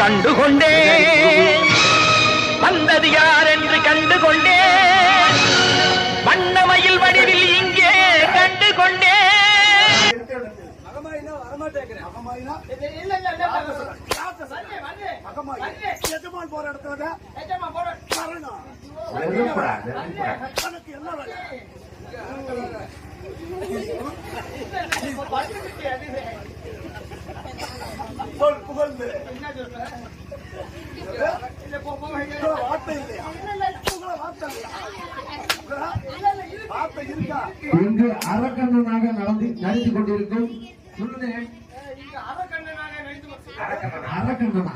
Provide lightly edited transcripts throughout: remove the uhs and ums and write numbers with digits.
கண்டுகொண்டே வந்தது யார் என்று கண்டுகொண்டே வண்ணமயில் வடிவில் இங்கே கண்டுகொண்டே போற இடத்துல இங்கு அரக்கண்ணனாக நடித்துக் கொண்டிருக்கும் அரக்கண்ணனா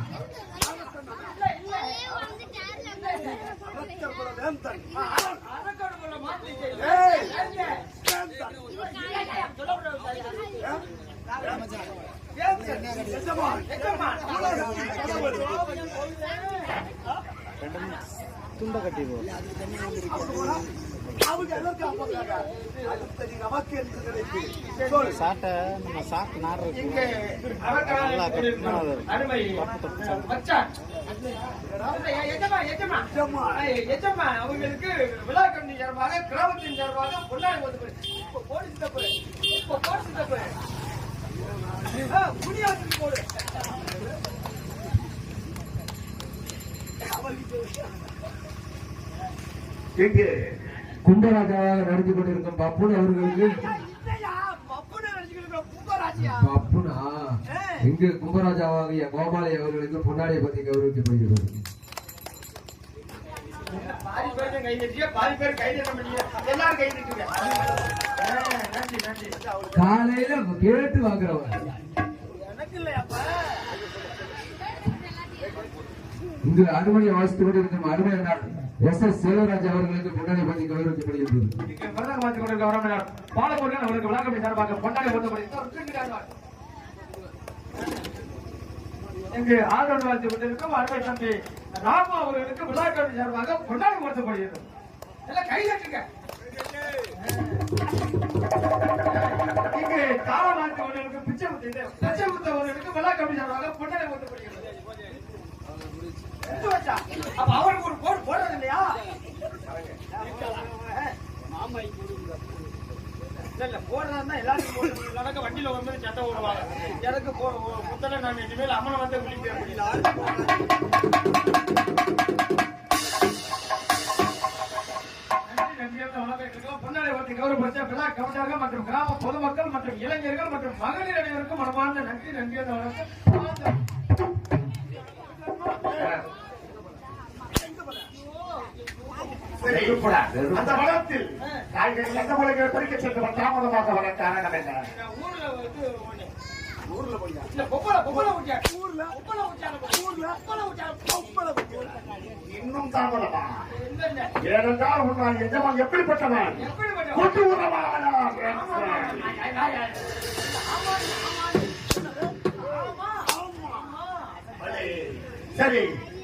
துண்ட கட்டி சாட்டை நம்ம சாப்பிட்டு நாடு அவங்களுக்கு விழா கமிட்டி சார்பாக கிராமத்தின் சார்பாக பொன்னாடி போடு இங்கு கும்பராஜாவாக நடித்துக் கொண்டிருக்கும் பப்புன் அவர்களுக்கு பப்புனா இங்கு கும்பராஜாவாகிய கோபாலை அவர்களுக்கு பொன்னாடியை பற்றி கௌரவிக்கப்படுகிறது. காலையில கேட்டு வாங்குறவங்க இங்கு அருமணியை வாசித்துக் கொண்டிருக்கும் அருமையான எஸ்.எஸ். சேலராஜ் அவர்களுக்கு பொன்னாடை பற்றி கௌரவிக்கப்படுகிறது. இங்கு ஆதரவு வாழ்த்து கொண்டிருக்கும் அருமை தம்பி ராமா அவர்களுக்கு விழா கமிட்டி சார்பாக கொண்டாடி கொடுக்கப்படுகிறது. எல்லாம் கை தட்டுங்க. இங்கு தாவ வாழ்த்து கொண்டிருக்கும் பிச்சைமுத்து அவர்களுக்கு விழா கமிட்டி சார்பாக கொண்டாடி கொடுக்கப்படுகிறது. அப்ப அவருக்கு ஒரு போடு போடுறது இல்லையா? இல்ல போடுறதா எல்லாருக்கும் போடுறது. வண்டியில வந்து சட்டை ஓடுவாங்க. எனக்கு புத்தனை நான் இனிமேல் அம்மனை வந்து விழிக்க முடியல. பொன்னாடை பற்றி கௌரவப்படுத்த விழா கமிட்டியாக மற்றும் கிராம பொதுமக்கள் மற்றும் இளைஞர்கள் மற்றும் மகளிர் அனைவருக்கும் மனமார்ந்த நன்றி வணக்கம். அந்த வளத்தில் நாங்கள் எந்த மொழிகளை படிக்க சென்று தாமதமாக வர காரணம் என்ன? இன்னும் தாமதமா? ஏனென்றால் உன்னால் எஜமான் எப்படிப்பட்டவன்? கொண்டு சரி,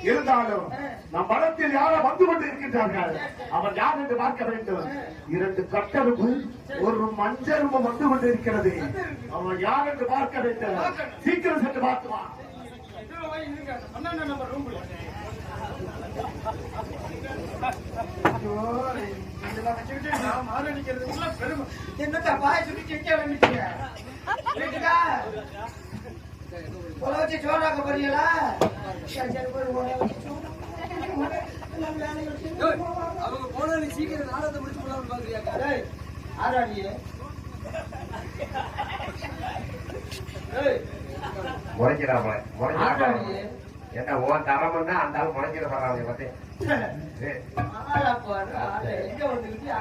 இருந்தாலும் நம் பலத்தில் யாரோ வந்து கொண்டு இருக்கின்றார்கள். அவன் யார் என்று பார்க்க வேண்டும். 2 கட்டரும்பு ஒரு மஞ்சரும்பு வந்து கொண்டு இருக்கிறது. அவன் யார் என்று பார்க்க வேண்டும். சீக்கிரம் சென்று பார்த்துவான். என்னத்த பாய சொல்லி கேட்க வேண்டிய வச்சு சோறாக்க போறீங்களா? அவங்க போன சீக்கிரம் நாடகத்தை முடிச்சு போடலாம்னு பாக்குறியா? ஆராடியே என்ன ஓன் தரம்னா அந்த ஆள் முளைக்கிற பரவாயில்ல பத்தி எங்க வந்துக்கிட்டியா?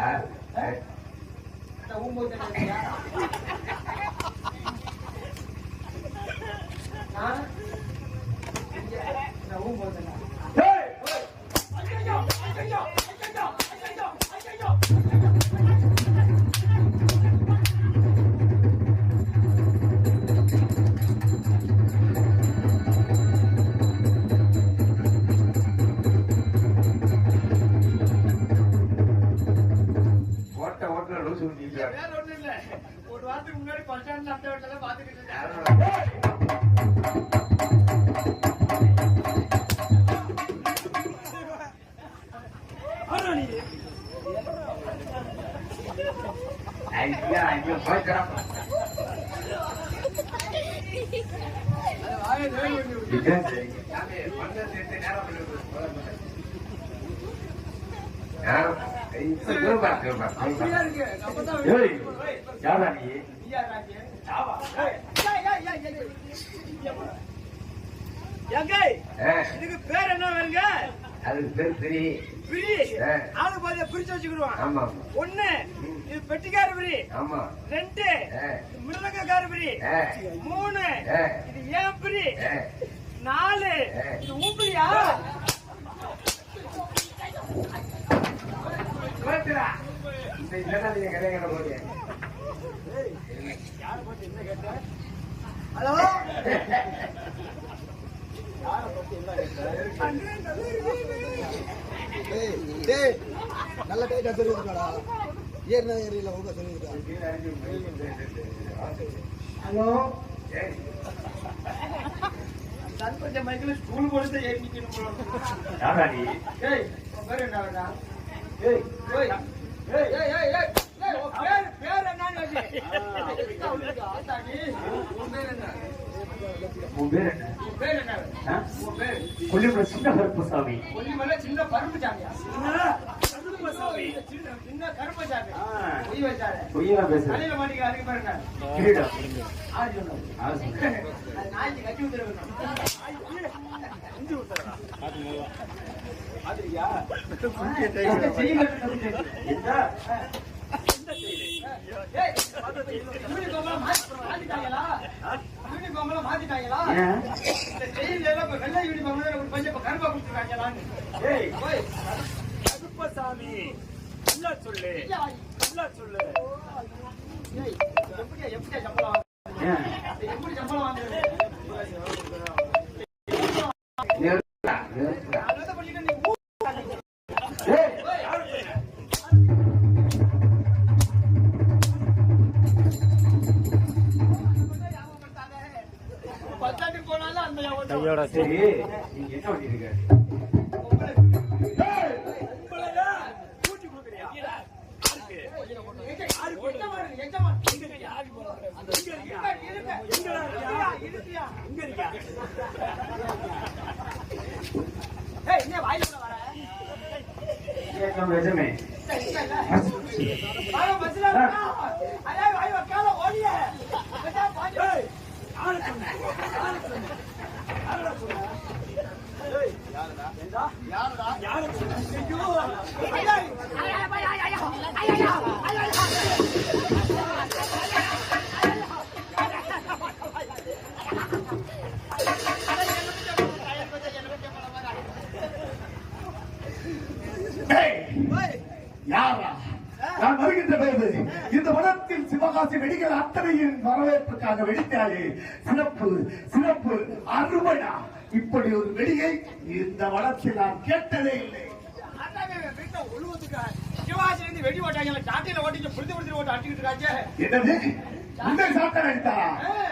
ஒரு வாரத்துக்கு முன்னாடி பஸ் ஸ்டாண்ட்ல அந்த பாத்துக்கிட்டு யாரா நீ? இதுக்கு பேர் என்ன வருங்க? அதுக்கு பேர் பிரி. பிரி. ஆளு பாதியா பிரிச்சு வச்சுக்கிடுவான். ஆமா ஒண்ணு இது பெட்டிக்கார பிரி. ஆமா. 2 மிளகாக்கார பிரி. 3 இது ஏன் பிரி. 4 இது ஊப்பிரியா? ஹலோ நல்ல டைட்டா தெரியுதுடா. ஏறினா ஏறியில உங்க தெரியுதா? ஹலோ கொஞ்சம் மைக்கில் ஸ்கூல் போட்டு ஏறி நிக்கணும். யாரா நீ? ஏய் பேர் என்னடா? ஏய் ஏய் ஏய் ஏய் ஏய் ஏய் பேர் என்னன்னு வெச்சு. உன் பேர் என்ன? பேர் என்ன? உன் பேர் கொல்லிமலை சின்ன கருப்புசாமி. கொல்லிமலை சின்ன கருப்பு சாமியா? சின்ன கருப்பு சாமி. பொய் வச்சாரு. பொய்யா பேசுற? தலையில மாட்டிக்க அதுக்கு பேர் என்ன? கிரீடம். ஆறு சொன்னது. ஆறு சொன்னேன். அது நாய்க்கு கட்டி விட்டுருக்கணும். அதுரியா? செய்யல என்ன? யூனிஃபார்ம்ல மாத்திட்டாங்களா? இந்த ஜெயில வெள்ளை யூனிஃபார்ம்ல ஒரு பையன் கருப்பா கொடுத்துருக்காங்களான்னு. ஏய் போய் கருப்பசாமி நல்லா சொல்லு, நல்லா சொல்லு. ஏய் எப்படியா சம்பளம் வாங்குறது? எப்படி சம்பளம் வாங்குறது? அதை பண்ணிட்டு நீ பத்தாண்டுக்கு போனாலும் அந்த கையோட சரி நீங்க என்ன பண்ணிருக்க? கூட்டி கொடுக்குறியா? நிஜமே யாரா? நான் வருகின்ற போது இந்த வனத்தில் சிவகாசி வெடிகள் அத்தனையின் வரவேற்புக்காக வெடித்தாலே சிறப்பு சிறப்பு அறுபடா. இப்படி ஒரு வெடியை இந்த வனத்தில் நான் கேட்டதே இல்லை. சிவாசிலிருந்து வெடி ஓட்டாங்க, சாட்டையில ஓட்டிச்சு புரிந்து புரிந்து ஓட்டு அடிச்சுட்டு இருக்காங்க. என்னது? இந்த சாட்டை அடித்தாரா?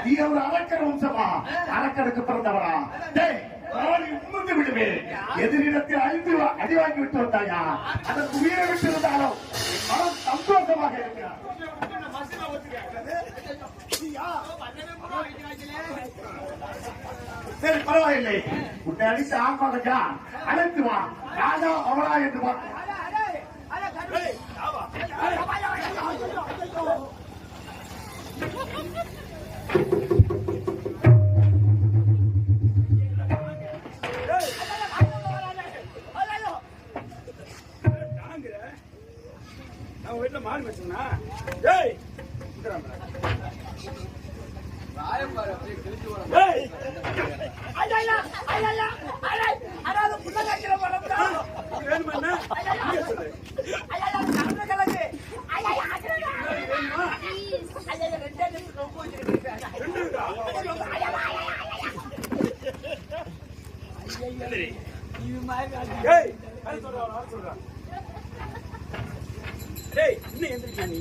நீ ஒரு அரக்கர் வம்சமா? அரக்கனுக்கு பிறந்தவரா? டேய் உணர்ந்து விடுவேன். எதிரிடத்தில் அடி வாங்கி விட்டு வந்தாயா? அதற்கு உயிரை விட்டு இருந்தாலும் மனம் சந்தோஷமாக இருக்கிறார். சரி பரவாயில்லை. உன்னை அடித்த ஆன்மாவையா அழைத்து வா. ராஜா அவளா என்று பார்த்து வீட்டுல மாடு வச்சுனா இன்னும் எந்திரிக்கா நீ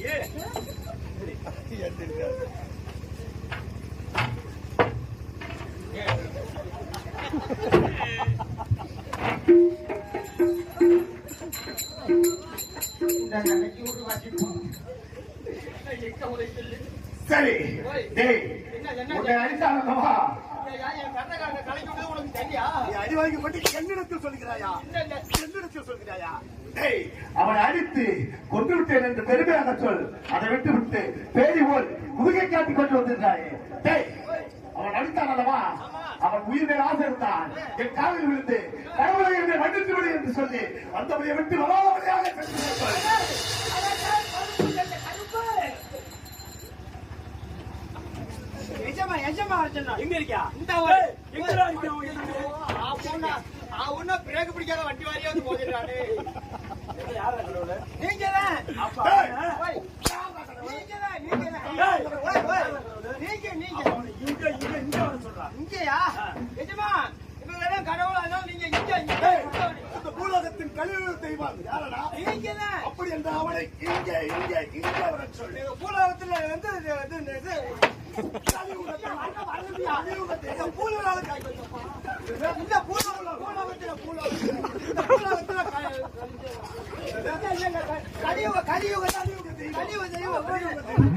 சரி. டேய் உன்னை அடித்தானவா என் கண்ணை கலைக்கு விட்டது உனக்கு தெரியா? நீ அடி வாங்கி பண்ணி என்னிடத்தில் சொல்கிறாயா? இல்ல. என்னிடத்தில் சொல்கிறாயா? டேய், அவனை அடித்து கொண்டு விட்டேன் என்று பெருமையாக சொல். அதை விட்டு விட்டு பேடி போல் குறுகை காட்டி கொண்டு வந்திருந்தாயே. டேய், அவன் அடித்தான் அல்லவா? அவன் உயிர் மேல் ஆசை இருந்தான். என் காலில் விழுந்து கடவுளை என்னை மன்னித்து விடு என்று சொல்லி வந்தவனை விட்டு வராதவனையாக எஜமா எங்க இருக்கியா? இந்த ஒன்னும் பிரேக் பிடிக்காத வண்டி வாரியா வந்து போகிறானே. பூலகத்தின் கழிவு தெய்வம் யாரடா? அப்படி என்ற அவனை இங்கே இங்கே இங்கே வர சொல்லு. பூலகத்துல வந்து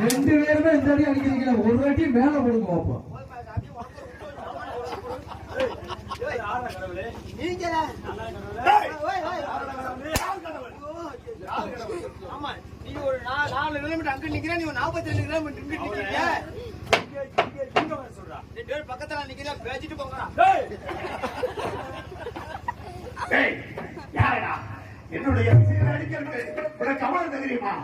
ரெண்டு பேருமே இந்த அடி அடிக்கிறீங்க. ஒரு அடி மேல கொடுங்க பாப்போம். ஆமா, நீ ஒரு 4 கிலோமீட்டர் அங்க நிக்கிற, நீ 42 கிலோமீட்டர் இங்க நிக்கிறீங்க. பக்கத்துல நிக்கிற பேசிட்டு போங்கடா. என்னுடைய அடிக்கிறது உனக்கு அவ்வளவு தெரியுமா?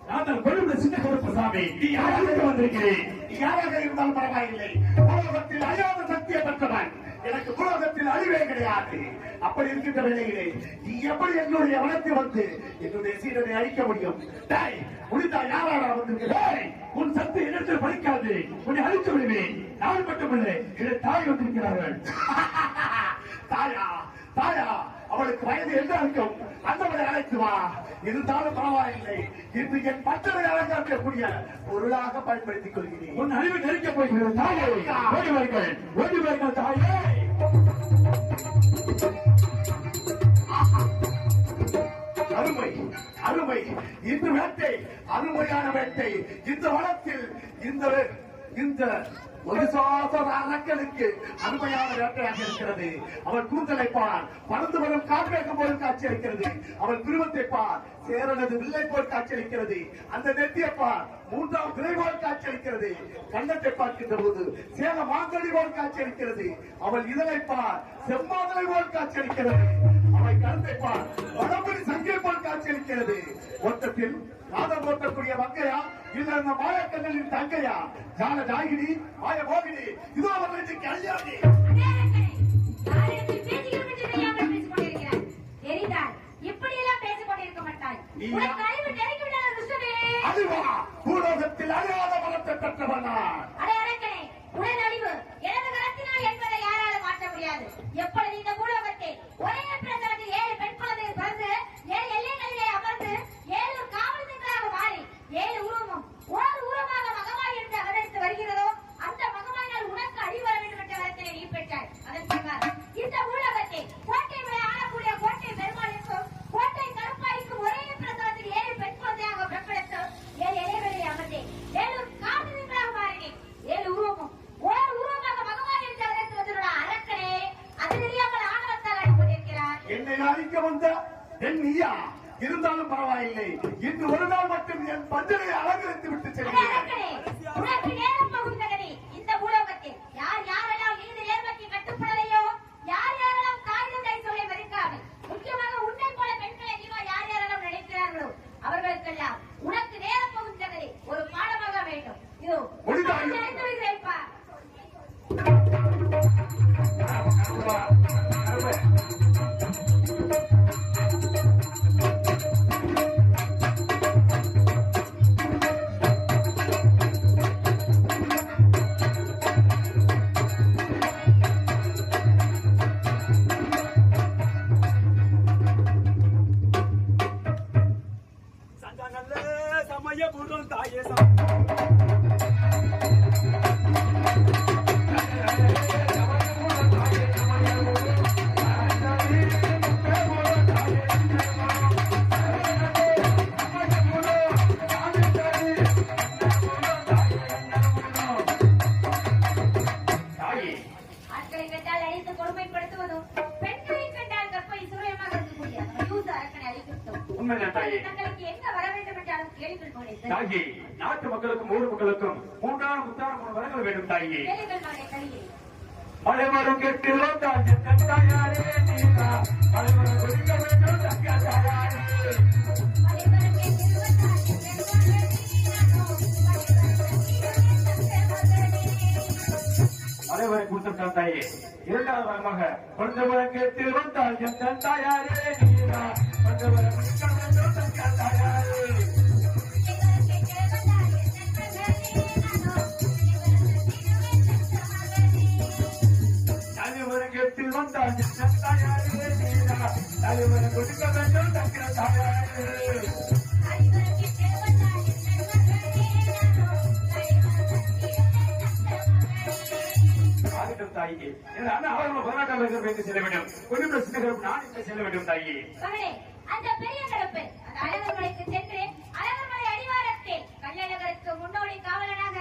நான் கொள்ளுடைய சின்ன கருப்பசாமி. நீ யாராக வந்திருக்கிறேன்? நீ யாராக இருந்தாலும் பரவாயில்லை. உலகத்தில் அழியாத சக்தியை பெற்றவன். எனக்கு உலகத்தில் அழிவே கிடையாது. அப்படி இருக்கின்ற வேளையிலே நீ எப்படி என்னுடைய வனத்தை வந்து என்னுடைய சீடனை அழிக்க முடியும்? முடிந்தா யாராக வந்திருக்கிறேன்? உன் சக்தி இடத்தில் படிக்காது. உன்னை அழித்து விடுவேன். நான் மட்டுமில்லை, என் தாய் வந்திருக்கிறார்கள். தாயா தாயா, அவளுக்கு வயது என்ன இருக்கும்? அந்தவரை அழைத்து வா. இருந்தாலும் பரவாயில்லை, இன்று என் பட்டரை அலங்கரிக்கக்கூடிய பொருளாக பயன்படுத்திக் கொள்கிறேன். உன் அறிவு நெருக்கப் போகிறது. தாயே, ஓடி வருங்கள் தாயே. அருமை அருமை, இன்று வேட்டை அருமையான வேட்டை. இந்த வனத்தில் இந்த ஒரு சாசன அரக்கனுக்கு அருமையான வேட்டையாக இருக்கிறது. அவன் கூந்தலை பார், பறந்து வரும் கார்மேகம் போல் காட்சியளிக்கிறது. அவன் திருவத்தை பார், சேரனது வில்லை போல் காட்சியளிக்கிறது. அந்த நெத்தியை பார், 3ஆம் திரை போல் காட்சியளிக்கிறது. கண்ணத்தை பார்க்கின்ற போது சேல மாங்கடி போல் காட்சியளிக்கிறது. அவள் இதழை பார், செம்மாதலை போல் காட்சியளிக்கிறது. அவை கருத்தை பார், வடமொழி சங்கை போல் காட்சியளிக்கிறது. மொத்தத்தில் நாதம் போட்டக்கூடிய மங்கையா, இல்ல அந்த மாயக்கண்ணின் தங்கையா? ஜான ஜாகினி, மாய மோகினி, இதோ அவர்களுக்கு கல்யாணி. அதுவா பூலோகத்தில் அழியாத மரத்தை பெற்றவனா? எப்பொழுது இந்த பூலோகத்தை ஒரே பிரசவத்தில் 7 பெண் குழந்தைகள் பிறந்து 7 எல்லைகளிலே அமர்ந்து 7 காவல்களாக மாறி 7 உருவமும் ஓர் உருவமாக மகமாய் என்று அவதரித்து வருகிறதோ, அந்த மகமாயினால் உனக்கு அடிவர வேண்டும் என்ற வரத்தினை நீ பெற்றாய். அதன் பிரகாரம் இந்த பூலோகத்தை கோட்டை விட ஆளக்கூடிய கோட்டை பெருமாளுக்கும் கோட்டை கருப்பாய்க்கும் ஒரே பிரசவத்தில் 7 பெண் குழந்தையாக பிறப்பெடுத்து 7 எல்லைகளிலே அமர்ந்து 7 காவல்களாக மாறினேன். 7 உருவமும் ஓர் உருவமாக மகமாய் என்று அவதரித்து வந்ததோட அரக்கனே, அது தெரியாமல் ஆணவத்தால் அடிபட்டிருக்கிறார். என்னை அழிக்க வந்த என் நீயா? இருந்தாலும் பரவாயில்லை, இன்று ஒரு நாள் மட்டும் என் பஞ்சனை அலங்கரித்து விட்டு செல்கிறேன். உனக்கு நேரம் பகுந்தகனே, இந்த பூலோகத்தில் யார் யாரெல்லாம் நீதி நேர்மைக்கு கட்டுப்படலையோ, யார் யாரெல்லாம் தாய் தந்தை சொல்லை மதிக்காமல், முக்கியமாக உன்னை போல பெண்களை நீவா யார் யாரெல்லாம் நினைக்கிறார்களோ அவர்களுக்கெல்லாம் உனக்கு நேரம் பகுந்தகனே ஒரு பாடமாக வேண்டும். இதோ நினைத்து வைக்கிறேன்ப்பா. ஆட்களை கண்டால் அழித்து கொடுமைப்படுத்துவதும் பெண்களை கண்டால் கற்பை சுரயமாக இருக்கக்கூடிய யூஸ் அரக்கனை அழிக்கிறதும் உண்மைதான் தாயே. தங்களுக்கு என்ன வர வேண்டும் என்றாலும் கேளுங்கள் மகனே. தாயே, நாட்டு மக்களுக்கும் ஊர் மக்களுக்கும் மூன்றான முத்தான 3 வரங்கள் வேண்டும் தாயே. கேளுங்கள் மகனே கலியே. மலைவரும் கெட்டிலோ தாயே தந்தாயாரே நீரா மலைவரும் ஒதுக்க வேண்டும் தங்காயாரே. மலைவருக்கே திருவத்தாய் மலைவரை கொடுத்திருக்கான் தாயே. 2வது வரமாக கொஞ்சவரம் கெட்டிலோ தாயே தந்தாயாரே நீரா கொஞ்சவரம் ஒதுக்க வேண்டும் தங்காயாரே. தலைவரும் கெட்டிலோ தாயே தந்தாயாரே நீரா தலைவரம் ஒதுக்க வேண்டும் தங்காயாரே. ஆகட்டும் தாயே. எனது அண்ணா அவர்கள் 18ஆம் வகுப்பு செல்ல வேண்டும். கொஞ்சம் சின்னகரம் நான் இங்கே செல்ல வேண்டும் தாயே. மகனே, அந்த பெரிய கடப்பு அந்த அழகர்மலைக்கு சென்று அழகர்மலை அடிவாரத்தில் கள்ளழகருக்கு முன்னோடி காவலனாக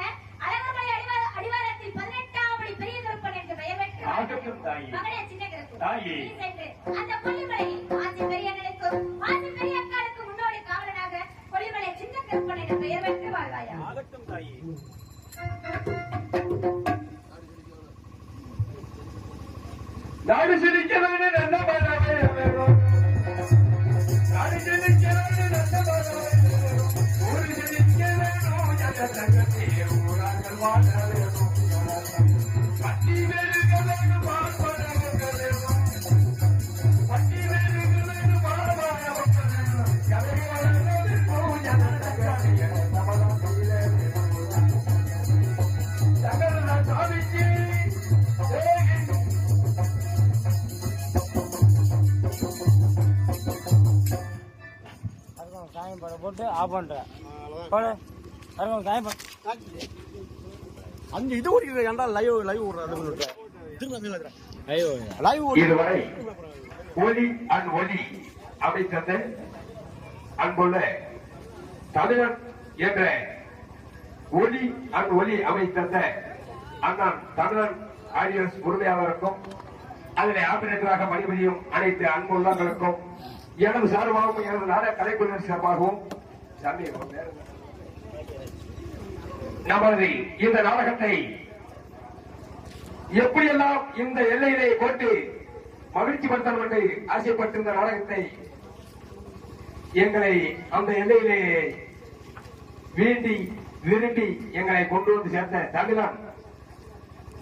அழகர்மலை அடிவாரத்தில் 18ஆம் படி பெரிய கருப்பன் என்று பெயர் பெற்று ஆகட்டும் தாயே. மகனே சின்ன கருப்பு தாயே. நீ சென்று அந்த கொல்லிமலையில் ஆசி பெரியண்ணனுக்கும் ஆசி பெரிய அக்காளுக்கு முன்னோடி காவலனாக கொல்லிமலை சின்ன கருப்பன் என்று பெயர் பெற்று வாழ்வாயா. ஆகட்டும் தாயே. நாடு சிரிக்க வேண்டும் நல்ல மனமே வேணும். நாடு சிரிக்க வேண்டும் நல்ல மனமே வேணும். ஊரு சிரிக்க வேணும் நல்ல தங்கத்தே ஊரார்கள் வாழ வேணும். பட்டி வேறுகள் வேணும் பால்படங்கள் வேணும். பட்டி வேறுகள் வேணும் பால்படங்கள் வேணும். கதை வளர்ந்தது பூஜன தங்கத்தே நமதே வேணும். தகவல சாமிக்கு சாயம் படம் போட்டு ஆஃப் பண்றேன் போடு சாயம் படம் 5 இது ஓடிக்கிட்டு ஏன்டா லைவ் விடுறேன் லைவ் இதுவரை ஒலி அண்ட் ஒலி அமைத்தது அன்புள்ள தமிழன் என்ற ஒலி அண்ட் ஒலி அமைத்தந்த அண்ணன் தமிழன் ஆடியன்ஸ் உரிமையாளருக்கும் அதில் ஆபரேட்டராக பணிபுரியும் அனைத்து அன்புள்ளங்களுக்கும் எனது சார்பாகவும் எனது நாடக கலைக்குழுவினர் சார்பாகவும் நமது இந்த நாடகத்தை எப்படியெல்லாம் இந்த எல்லையிலே போட்டு மகிழ்ச்சி படுத்தணும் என்று ஆசைப்பட்டு இந்த நாடகத்தை எங்களை அந்த எல்லையிலே வேண்டி விரும்பி எங்களை கொண்டு வந்து சேர்ந்த தமிழன்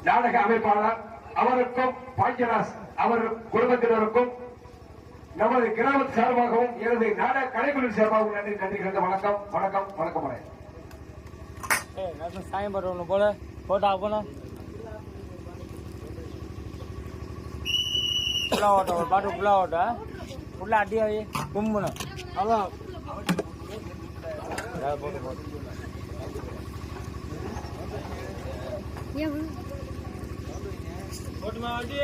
நாடக அமைப்பாளர் அவருக்கும் பாண்டியராஜ் அவர் குடும்பத்தினருக்கும் நமது கிராமத்து சார்பாகவும் எனது நாடக கலைக்குழு சார்பாகவும் நன்றி கலந்த வணக்கம் வணக்கம் வணக்கம். சாயம் படம் ஒன்று போல போட்டு ஆஃப் பண்ண ஃபுல்லாக ஓட்ட ஒரு பாட்டு ஃபுல்லாக ஓட்ட ஃபுல்லாக அடியாவே கும்பணும் அதான் போட்டு போட்டுமா வண்டி